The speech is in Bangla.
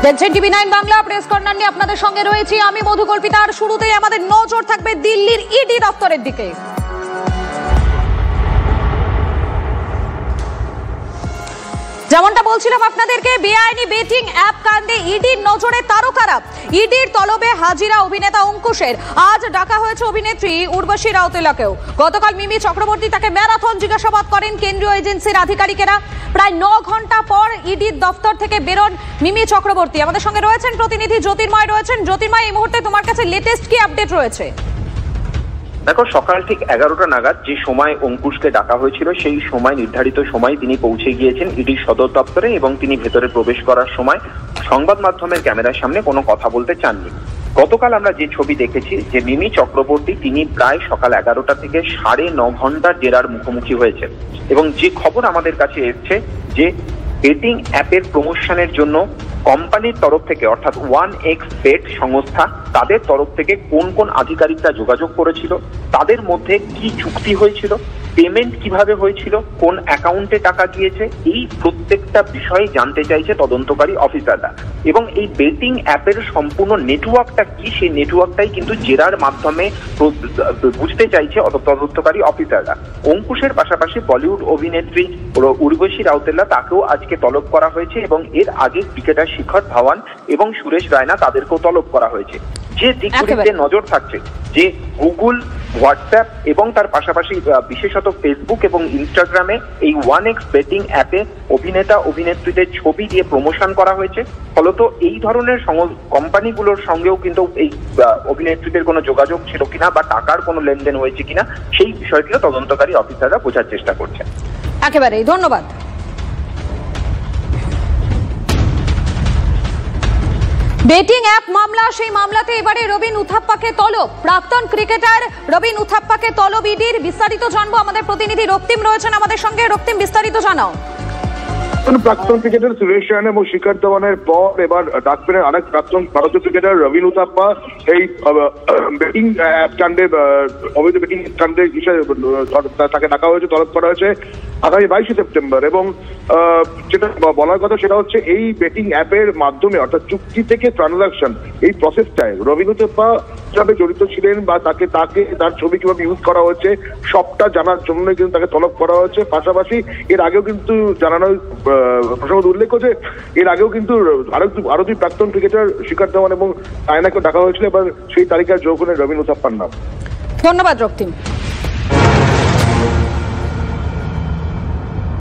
দেখছেন টিভি 9 বাংলা প্রেস কর্নার নিয়ে আপনাদের সঙ্গে রয়েছি আমি মধুকল্পিতা। আর শুরুতেই আমাদের নজর থাকবে দিল্লির ইডি দপ্তরের দিকে। যেমনটা বলছিলাম আপনাদেরকে, বেআইনি বেটিং অ্যাপ কাণ্ডে ইডির নজরে তারকারা। ইডির তলবে হাজিরা অভিনেতা অঙ্কুশের। আজ ডাকা হয়েছে অভিনেত্রী উর্বশী রাউতেলাকেও। গতকাল মিমি চক্রবর্তী তাকে ম্যারাথন জিজ্ঞাসাবাদ করেন কেন্দ্রীয় এজেন্সির আধিকারিকেরা। প্রায় 9 ঘন্টা পর ইডির দপ্তর থেকে বেরোন মিমি চক্রবর্তী। আমাদের সঙ্গে রয়েছেন প্রতিনিধি জ্যোতির্ময় রয়েছেন। জ্যোতির্ময়, এই মুহূর্তে তোমার কাছে লেটেস্ট কি আপডেট রয়েছে? দেখো, সকাল ঠিক 11টা নাগাদ যে সময় অঙ্কুশকে ডাকা হয়েছিল সেই সময় নির্ধারিত সময় তিনি পৌঁছে গিয়েছেন ইডির সদর দপ্তরে এবং তিনি ভেতরে প্রবেশ করার সময় সংবাদ মাধ্যমের ক্যামেরার সামনে কোনো কথা বলতে চাননি। গতকাল আমরা যে ছবি দেখেছি যে মিমি চক্রবর্তী তিনি প্রায় সকাল 11টা থেকে 9.5 ঘন্টার জেরার মুখোমুখি হয়েছেন এবং যে খবর আমাদের কাছে এসছে যে বেটিং অ্যাপের প্রমোশনের জন্য কোম্পানির তরফ থেকে অর্থাৎ 1xBet সংস্থা তাদের তরফ থেকে কোন কোন আধিকারিকরা যোগাযোগ করেছিল, তাদের মধ্যে কি চুক্তি হয়েছিল, পেমেন্ট কিভাবে হয়েছিল, কোন অ্যাকাউন্টে টাকা গিয়েছে, এই প্রত্যেকটা বিষয়ে জানতে চাইছে তদন্তকারী অফিসাররা। এবং এই বেটিং অ্যাপের সম্পূর্ণ নেটওয়ার্কটা কি, সেই নেটওয়ার্কটাই কিন্তু জেরার মাধ্যমে বুঝতে চাইছে তদন্তকারী অফিসাররা। অঙ্কুশের পাশাপাশি বলিউড অভিনেত্রী উর্বশী রাউতেলা তাকেও আজকে তলব করা হয়েছে এবং এর আগে ক্রিকেটার শিখর ধাওয়ান এবং সুরেশ রায়না তাদেরকেও তলব করা হয়েছে। যে দিকগুলিতে নজর থাকছে যে গুগল, হোয়াটসঅ্যাপ এবং তার পাশাপাশি বিশেষত ফেসবুক এবং ইনস্টাগ্রামে এই 1xBetting অ্যাপে অভিনেতা অভিনেত্রীদের ছবি দিয়ে প্রমোশন করা হয়েছে। ফলত এই ধরনের কোম্পানিগুলোর সঙ্গেও কিন্তু এই অভিনেত্রীদের কোনো যোগাযোগ ছিল কিনা বা টাকার কোনো লেনদেন হয়েছে কিনা সেই বিষয়টিও তদন্তকারী অফিসাররা বোঝার চেষ্টা করছেন। একেবারেই ধন্যবাদ। বেটিং অ্যাপ মামলা, সেই মামলাতে এবারে রবিন উথাপ্পাকে তলব। প্রাক্তন ক্রিকেটার রবিন উথাপ্পাকে তলব ইডির। বিস্তারিত জানবো, আমাদের প্রতিনিধি রক্তিম রয়েছেন আমাদের সঙ্গে। রক্তিম, বিস্তারিত জানাও। প্রাক্তন ক্রিকেটার সুরেশ রায়না এবং শিখর ধাওয়ানের পর এবার ডাক পেলেন আরেক প্রাক্তন ভারতীয় ক্রিকেটার রবিন উথাপ্পা। এই বেটিং অ্যাপ কাণ্ডে অবৈধ বেটিং কাণ্ডে হিসেবে তাকে ডাকা হয়েছে, তলব করা হয়েছে আগামী 22শে সেপ্টেম্বর। এবং যেটা বলার কথা সেটা হচ্ছে এই বেটিং অ্যাপের মাধ্যমে অর্থাৎ চুক্তি থেকে ট্রানজাকশন, এই প্রসেসটায় রবিন উথাপ্পা কিভাবে জড়িত ছিলেন বা তাকে তার ছবি কিভাবে ইউজ করা হচ্ছে সবটা জানার জন্য কিন্তু তাকে তলব করা হয়েছে। পাশাপাশি এর আগেও কিন্তু জানানো প্রসঙ্গ উল্লেখ করছে, এর আগেও কিন্তু আরো দুই প্রাক্তন ক্রিকেটার শিখর ধাওয়ান এবং রায়নাকে ডাকা হয়েছিল। এবার সেই তালিকায় যোগ হলেন রবিন উথাপ্পার নাম। ধন্যবাদ রক্তিম।